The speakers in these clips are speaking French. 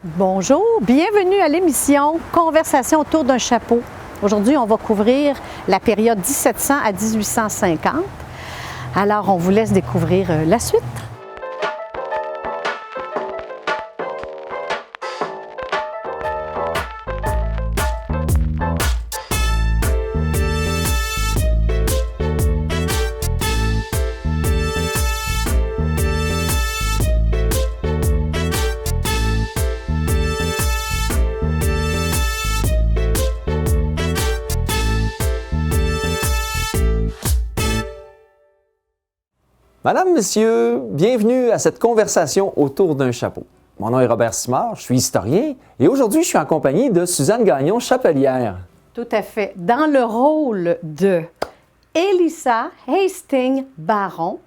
Bonjour, bienvenue à l'émission Conversation autour d'un chapeau. Aujourd'hui, on va couvrir la période 1700 à 1850. Alors, on vous laisse découvrir la suite. Madame, Monsieur, bienvenue à cette conversation autour d'un chapeau. Mon nom est Robert Simard, je suis historien et aujourd'hui, je suis en compagnie de Suzanne Gagnon-Chapelière. Tout à fait. Dans le rôle de Elissa Hastings Baron,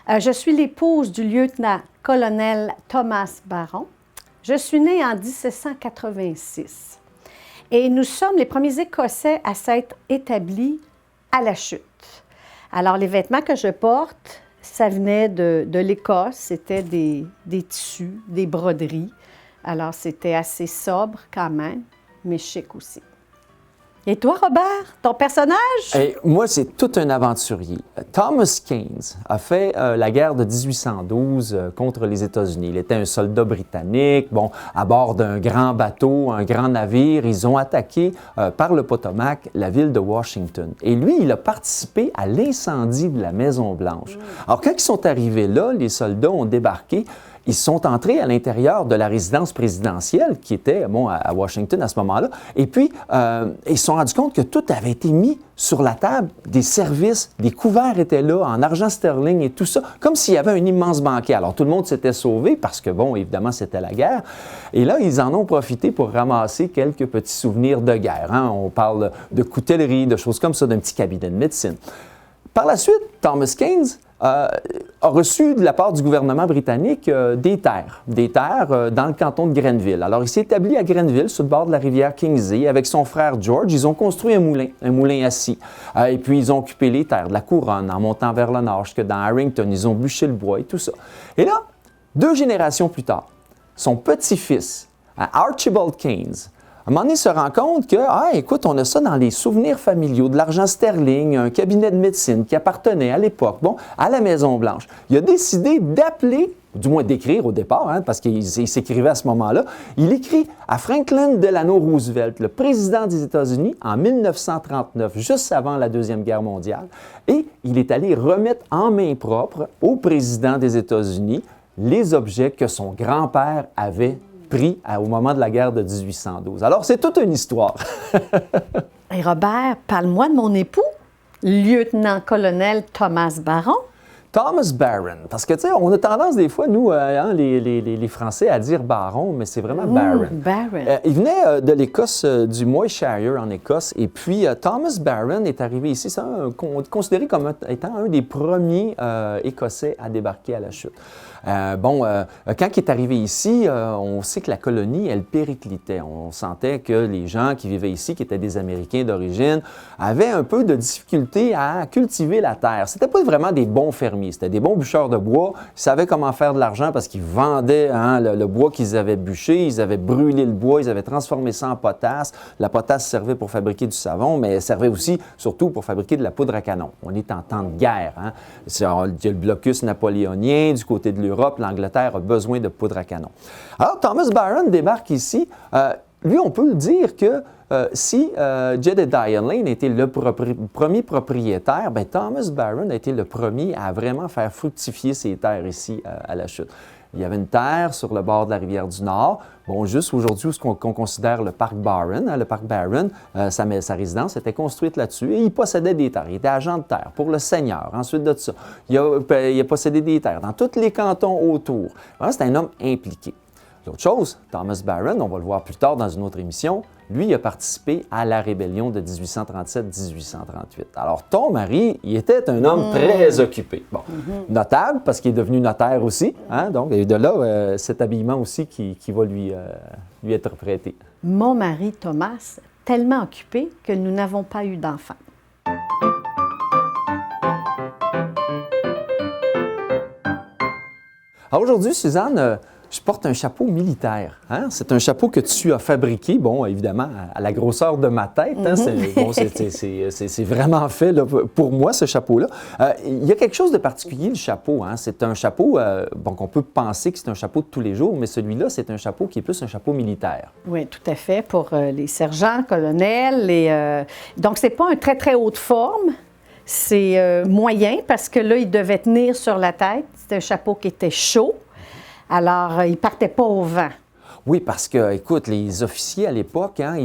je suis l'épouse du lieutenant-colonel Thomas Baron. Je suis née en 1786 et nous sommes les premiers Écossais à s'être établis à la chute. Alors, les vêtements que je porte, ça venait de l'Écosse, c'était des tissus, des broderies. Alors, c'était assez sobre quand même, mais chic aussi. Et toi, Robert, ton personnage? Et moi, c'est tout un aventurier. Thomas Keynes a fait la guerre de 1812 contre les États-Unis. Il était un soldat britannique, à bord d'un grand bateau, un grand navire. Ils ont attaqué par le Potomac la ville de Washington. Et lui, il a participé à l'incendie de la Maison-Blanche. Alors, quand ils sont arrivés là, les soldats ont débarqué. Ils sont entrés à l'intérieur de la résidence présidentielle qui était à Washington à ce moment-là. Et puis, ils se sont rendus compte que tout avait été mis sur la table, des services, des couverts étaient là, en argent sterling et tout ça, comme s'il y avait un immense banquet. Alors, tout le monde s'était sauvé parce que, évidemment, c'était la guerre. Et là, ils en ont profité pour ramasser quelques petits souvenirs de guerre. On parle de coutellerie, de choses comme ça, d'un petit cabinet de médecine. Par la suite, Thomas Keynes a reçu de la part du gouvernement britannique des terres dans le canton de Grenville. Alors, il s'est établi à Grenville, sur le bord de la rivière Kingsley, avec son frère George. Ils ont construit un moulin assis. Et puis, ils ont occupé les terres de la couronne en montant vers le nord, jusque dans Harrington. Ils ont bûché le bois et tout ça. Et là, 2 générations plus tard, son petit-fils, Archibald Keynes, à un moment donné, il se rend compte que, écoute, on a ça dans les souvenirs familiaux, de l'argent sterling, un cabinet de médecine qui appartenait à l'époque, à la Maison-Blanche. Il a décidé d'appeler, du moins d'écrire au départ, parce qu'il s'écrivait à ce moment-là, il écrit à Franklin Delano Roosevelt, le président des États-Unis, en 1939, juste avant la Deuxième Guerre mondiale, et il est allé remettre en main propre au président des États-Unis les objets que son grand-père avait pris au moment de la guerre de 1812. Alors, c'est toute une histoire. Et Robert, parle-moi de mon époux, lieutenant-colonel Thomas Baron. Thomas Baron, parce que, tu sais, on a tendance des fois, nous, les Français, à dire Baron, mais c'est vraiment Baron. Baron. Il venait de l'Écosse, du Moyshire en Écosse, et puis Thomas Baron est arrivé ici, c'est considéré comme étant un des premiers Écossais à débarquer à la chute. Quand il est arrivé ici, on sait que la colonie, elle périclitait. On sentait que les gens qui vivaient ici, qui étaient des Américains d'origine, avaient un peu de difficulté à cultiver la terre. C'était pas vraiment des bons fermiers, c'était des bons bûcheurs de bois. Ils savaient comment faire de l'argent parce qu'ils vendaient le bois qu'ils avaient bûché, ils avaient brûlé le bois, ils avaient transformé ça en potasse. La potasse servait pour fabriquer du savon, mais elle servait aussi, surtout, pour fabriquer de la poudre à canon. On est en temps de guerre. Il y a le blocus napoléonien du côté de l'Europe. L'Angleterre a besoin de poudre à canon. Alors, Thomas Baron débarque ici. Lui, on peut le dire que si Jedediah Lane était le premier propriétaire, Thomas Baron a été le premier à vraiment faire fructifier ses terres ici à la chute. Il y avait une terre sur le bord de la rivière du Nord. Juste aujourd'hui, ce qu'on considère le parc Barron. Le parc Barron, sa résidence était construite là-dessus et il possédait des terres. Il était agent de terre pour le seigneur. Ensuite de ça, il a possédé des terres dans tous les cantons autour. C'était un homme impliqué. L'autre chose, Thomas Baron, on va le voir plus tard dans une autre émission, lui, il a participé à la rébellion de 1837-1838. Alors, ton mari, il était un homme très occupé. Notable, parce qu'il est devenu notaire aussi. Donc, et de là, cet habillement aussi qui va lui être prêté. Mon mari, Thomas, tellement occupé que nous n'avons pas eu d'enfant. Alors aujourd'hui, Suzanne, Je porte un chapeau militaire. Hein? C'est un chapeau que tu as fabriqué, bon, évidemment, à la grosseur de ma tête. Hein? C'est vraiment fait là, pour moi, ce chapeau-là. Il y a quelque chose de particulier, le chapeau. Hein? C'est un chapeau, bon, qu'on peut penser que c'est un chapeau de tous les jours, mais celui-là, c'est un chapeau qui est plus un chapeau militaire. Oui, tout à fait, pour les sergents, colonels. Donc, c'est pas un très, très haute forme. C'est moyen parce que là, il devait tenir sur la tête. C'était un chapeau qui était chaud. Alors, il ne partait pas au vent. Oui, parce que, écoute, les officiers à l'époque, hein,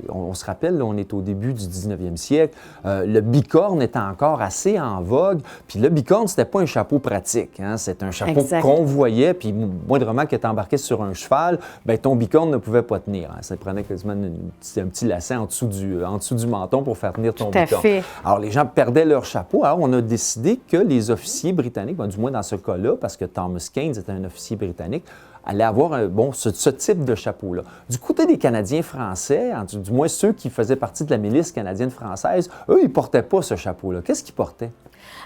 on se rappelle, là, on est au début du 19e siècle, le bicorne était encore assez en vogue. Puis le bicorne, c'était pas un chapeau pratique. Hein, c'est un chapeau qu'on voyait, puis moindrement que tu embarquais sur un cheval, bien, ton bicorne ne pouvait pas tenir. Hein, ça prenait quasiment un petit lacet en dessous du menton pour faire tenir ton bicorne. Tout à fait. Alors, les gens perdaient leur chapeau. Alors, on a décidé que les officiers britanniques, ben, du moins dans ce cas-là, parce que Thomas Keynes était un officier britannique, allait avoir ce type de chapeau-là. Du côté des Canadiens français, du moins ceux qui faisaient partie de la milice canadienne-française, eux, ils ne portaient pas ce chapeau-là. Qu'est-ce qu'ils portaient?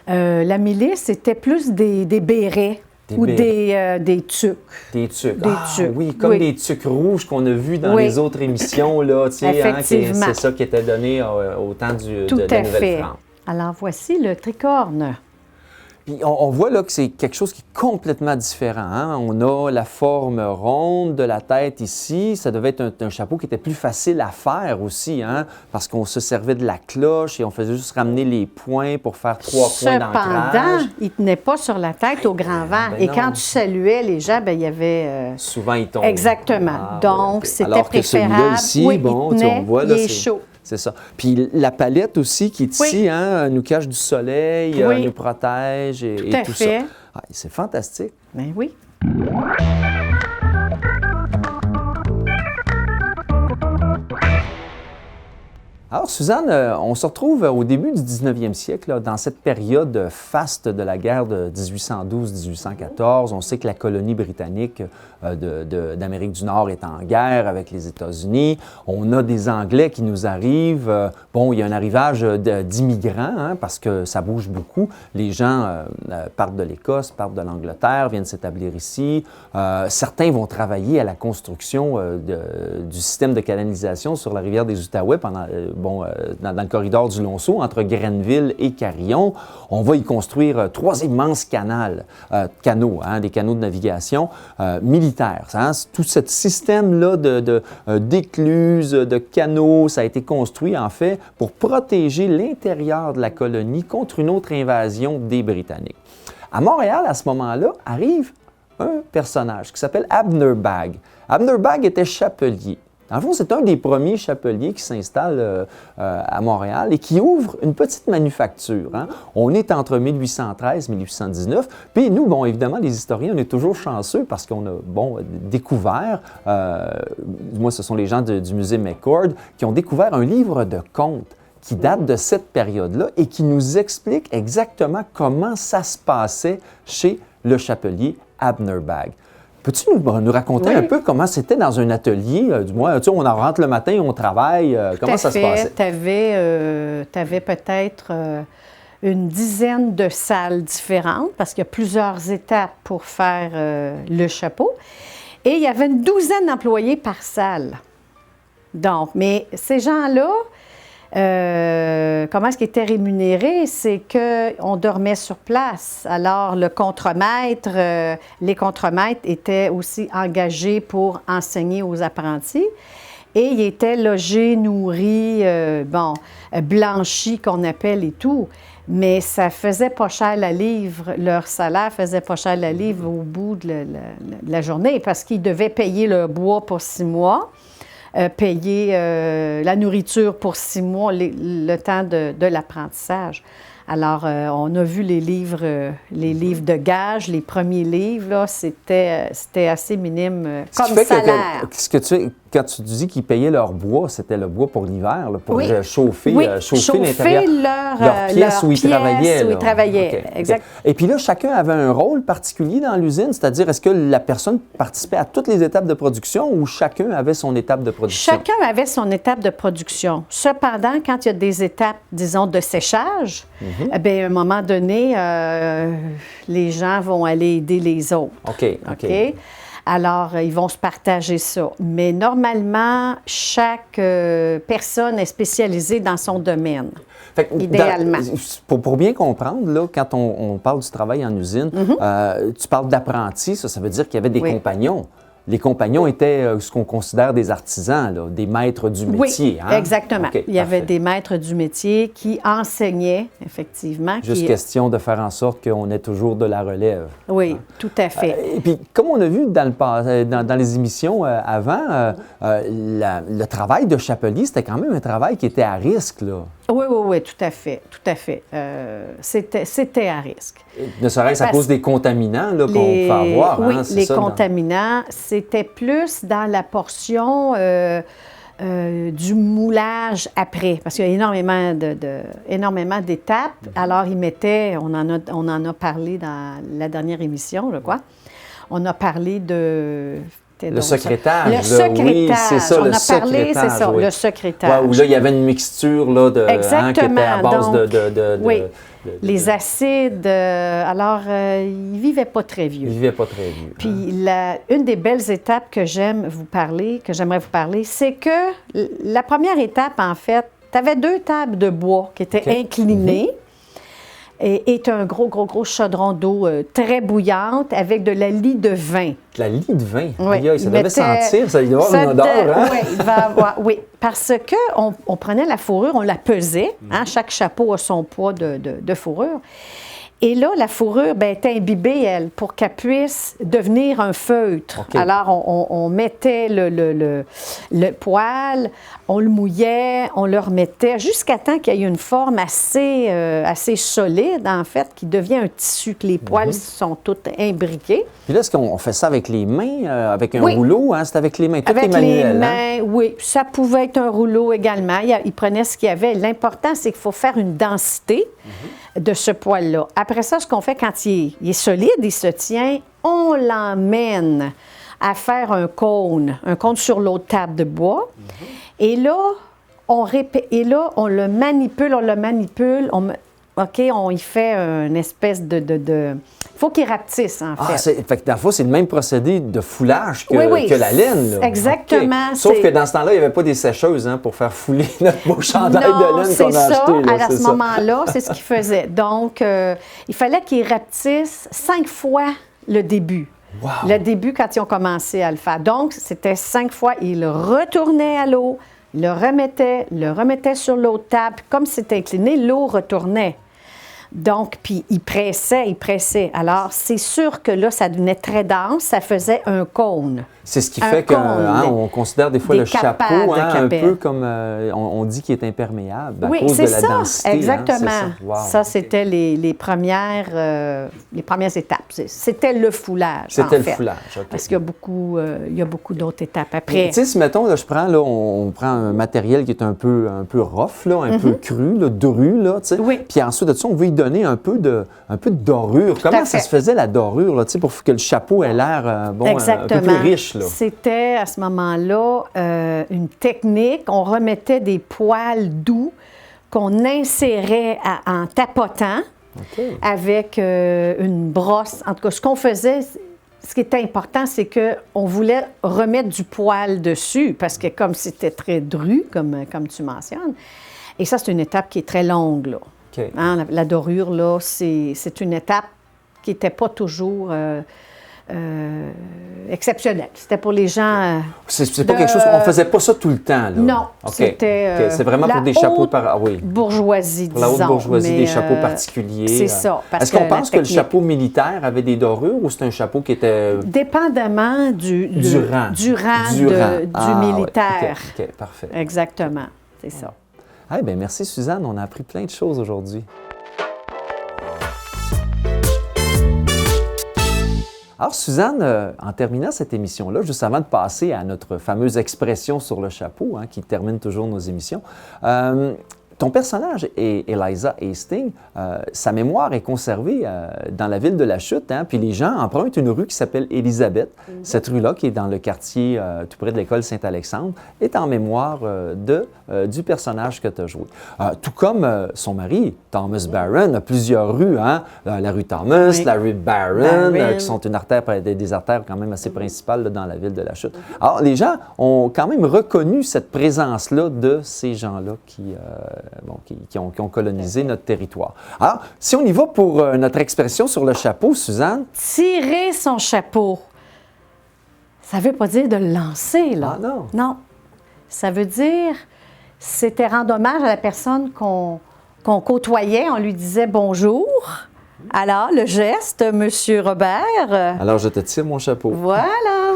La milice, c'était plus des bérets. Des tucs. Des tucs. Oui, comme des tucs rouges qu'on a vus dans les autres émissions, là, tu sais, hein, c'est ça qui était donné au temps de la Nouvelle-France. Alors, voici le tricorne. Puis on voit là que c'est quelque chose qui est complètement différent. Hein? On a la forme ronde de la tête ici. Ça devait être un chapeau qui était plus facile à faire aussi, hein? Parce qu'on se servait de la cloche et on faisait juste ramener les points pour faire 3 points d'ancrage. Cependant, il ne tenait pas sur la tête au grand vent. Et quand tu saluais les gens, bien, il y avait... Souvent, il tombait. Exactement. Donc, c'était alors préférable. Que celui-là ici, oui, bon, il tenait, on voit là, il est chaud. C'est ça. Puis la palette aussi qui est ici, hein, nous cache du soleil, nous protège et tout ça. Ah, c'est fantastique. Ben oui. Alors, Suzanne, on se retrouve au début du 19e siècle, là, dans cette période faste de la guerre de 1812-1814. On sait que la colonie britannique d'Amérique du Nord est en guerre avec les États-Unis. On a des Anglais qui nous arrivent. Bon, il y a un arrivage d'immigrants, hein, parce que ça bouge beaucoup. Les gens partent de l'Écosse, partent de l'Angleterre, viennent s'établir ici. Certains vont travailler à la construction du système de canalisation sur la rivière des Outaouais pendant... dans le corridor du Lonceau, entre Grenville et Carillon. On va y construire 3 immenses canaux, hein, des canaux de navigation militaires. Hein. Tout ce système-là d'écluses, de canaux, ça a été construit, en fait, pour protéger l'intérieur de la colonie contre une autre invasion des Britanniques. À Montréal, à ce moment-là, arrive un personnage qui s'appelle Abner Bagg. Abner Bagg était chapelier. En fond, c'est un des premiers chapeliers qui s'installe à Montréal et qui ouvre une petite manufacture. Hein. On est entre 1813 et 1819. Puis nous, bon, évidemment, les historiens, on est toujours chanceux parce qu'on a, découvert, moi, ce sont les gens du musée McCord, qui ont découvert un livre de contes qui date de cette période-là et qui nous explique exactement comment ça se passait chez le chapelier Abner Bagg. Peux-tu nous raconter un peu comment c'était dans un atelier? Du moins, tu sais, on en rentre le matin, on travaille. Comment ça se passait? Tu avais peut-être une dizaine de salles différentes parce qu'il y a plusieurs étapes pour faire le chapeau. Et il y avait une douzaine d'employés par salle. Donc, mais ces gens-là, comment est-ce qu'ils étaient rémunérés? C'est qu'on dormait sur place. Alors, le contremaître, les contremaîtres étaient aussi engagés pour enseigner aux apprentis. Et ils étaient logés, nourris, blanchis qu'on appelle et tout. Mais ça faisait pas cher la livre. Leur salaire faisait pas cher la livre au bout de la journée parce qu'ils devaient payer le bois pour 6 mois. Payer la nourriture pour 6 mois, le temps de l'apprentissage. Alors, on a vu les livres de gage, les premiers livres, là, c'était assez minime comme salaire. Quand tu dis qu'ils payaient leur bois, c'était le bois pour l'hiver, là, pour chauffer l'intérieur. Leur pièce où ils travaillaient. Okay. Exact. Et puis là, chacun avait un rôle particulier dans l'usine, c'est-à-dire est-ce que la personne participait à toutes les étapes de production ou chacun avait son étape de production? Chacun avait son étape de production. Cependant, quand il y a des étapes, disons, de séchage, bien, à un moment donné, les gens vont aller aider les autres. OK. Alors, ils vont se partager ça. Mais normalement, chaque personne est spécialisée dans son domaine, Fait que idéalement. Pour bien comprendre, là, quand on parle du travail en usine, tu parles d'apprentis, ça veut dire qu'il y avait des compagnons. Les compagnons étaient ce qu'on considère des artisans, là, des maîtres du métier. Oui, exactement. Okay, il y avait des maîtres du métier qui enseignaient, effectivement. Juste question de faire en sorte qu'on ait toujours de la relève. Oui, tout à fait. Et puis, comme on a vu dans les émissions avant, le travail de chapelier, c'était quand même un travail qui était à risque, là. Oui, tout à fait, tout à fait. C'était à risque. Ne serait-ce à cause des contaminants là, qu'on peut avoir. Oui, hein, les contaminants, c'était plus dans la portion du moulage après, parce qu'il y a énormément d'étapes. Alors, ils mettaient, on en a parlé dans la dernière émission, je crois, on a parlé de... Le secrétage. Le secrétage. Oui, c'est ça, on le a parlé, c'est ça, oui. le secrétage. Ouais, où là, il y avait une mixture là, qui était à base oui, les acides. Alors, ils ne vivaient pas très vieux. Ils ne vivaient pas très vieux. Puis, une des belles étapes que j'aimerais vous parler, c'est que la première étape, en fait, tu avais 2 tables de bois qui étaient inclinées. Et un gros chaudron d'eau très bouillante avec de la lie de vin. De la lie de vin? Oui, ça devait sentir, ça devait avoir une odeur, hein? Oui, il va avoir, oui, parce qu'on prenait la fourrure, on la pesait, hein, chaque chapeau a son poids de fourrure. Et là, la fourrure était imbibée, elle, pour qu'elle puisse devenir un feutre. Okay. Alors, on mettait le poêle, on le mouillait, on le remettait, jusqu'à temps qu'il y ait une forme assez solide, en fait, qui devient un tissu, que les poêles sont toutes imbriquées. Puis là, est-ce qu'on fait ça avec les mains, avec un rouleau? Hein? C'est avec les mains, tout avec est manuel. Les mains, oui. Ça pouvait être un rouleau également. Il prenait ce qu'il y avait. L'important, c'est qu'il faut faire une densité de ce poêle-là. Après ça, ce qu'on fait quand il est solide, il se tient, on l'emmène à faire un cône sur l'autre table de bois. Et là, on le manipule, on y fait une espèce de... Il faut qu'il rapetisse, en fait. Fait que dans le fond, c'est le même procédé de foulage que la laine. Là. Exactement. Okay. Sauf que dans ce temps-là, il n'y avait pas des sécheuses pour faire fouler notre beau chandail de laine qu'on a acheté. À ce moment-là, c'est ce qu'il faisait. Donc, il fallait qu'il rapetisse 5 fois le début. Wow. Le début, quand ils ont commencé à le faire. Donc, c'était 5 fois. Il retournait à l'eau, le remettait sur l'autre table. Comme c'était incliné, l'eau retournait. Donc, puis il pressait. Alors, c'est sûr que là, ça devenait très dense, ça faisait un cône. C'est ce qui fait qu'on considère des fois le chapeau un peu comme, on dit qu'il est imperméable à cause de la densité. Exactement. Hein, c'est ça, ça c'était les premières étapes. C'était le foulage, C'était le foulage, OK. Parce qu'il y a beaucoup d'autres étapes après. Tu sais, si mettons, là, on prend un matériel qui est un peu rough, là, un peu cru, là, dru, là, tu sais. Oui. Puis ensuite de ça, on veut y donner un peu de dorure. Comment ça se faisait, la dorure, là, tu sais, pour que le chapeau ait l'air, un peu plus riche? Là. C'était à ce moment-là une technique. On remettait des poils doux qu'on insérait en tapotant avec une brosse. En tout cas, ce qu'on faisait, ce qui était important, c'est qu'on voulait remettre du poil dessus parce que comme c'était très dru, comme tu mentionnes, et ça, c'est une étape qui est très longue, là. Okay. Hein, la dorure, là, c'est une étape qui n'était pas toujours... exceptionnel. C'était pour les gens... C'est pas quelque chose... On faisait pas ça tout le temps, là? Non, c'était... C'est vraiment pour des chapeaux... bourgeoisie, pour la haute bourgeoisie, des chapeaux particuliers. C'est ça. Est-ce qu'on pense que le chapeau militaire avait des dorures ou c'est un chapeau qui était... Dépendamment du rang du militaire. OK, parfait. Exactement, c'est ça. Eh bien, merci Suzanne, on a appris plein de choses aujourd'hui. Alors, Suzanne, en terminant cette émission-là, juste avant de passer à notre fameuse expression sur le chapeau, qui termine toujours nos émissions, ton personnage, Eliza Hastings, sa mémoire est conservée dans la ville de La Chute, hein, puis les gens empruntent une rue qui s'appelle Élisabeth. Cette rue-là, qui est dans le quartier tout près de l'école Saint-Alexandre, est en mémoire du personnage que tu as joué. Tout comme son mari, Thomas Barron, a plusieurs rues, hein, la rue Thomas, la rue Barron, qui sont une artère, des artères quand même assez principales là, dans la ville de La Chute. Alors, les gens ont quand même reconnu cette présence-là de ces gens-là qui ont colonisé notre territoire. Alors, si on y va pour notre expression sur le chapeau, Suzanne? Tirer son chapeau. Ça ne veut pas dire de le lancer, là. Ah non? Non. Ça veut dire, c'était rendre hommage à la personne qu'on côtoyait. On lui disait bonjour. Alors, le geste, Monsieur Robert. Alors, je te tire mon chapeau. Voilà.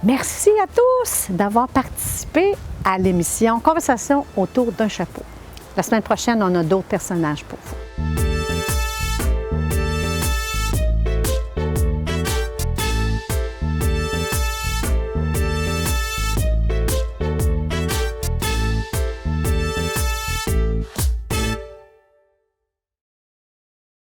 Merci à tous d'avoir participé à l'émission Conversation autour d'un chapeau. La semaine prochaine, on a d'autres personnages pour vous.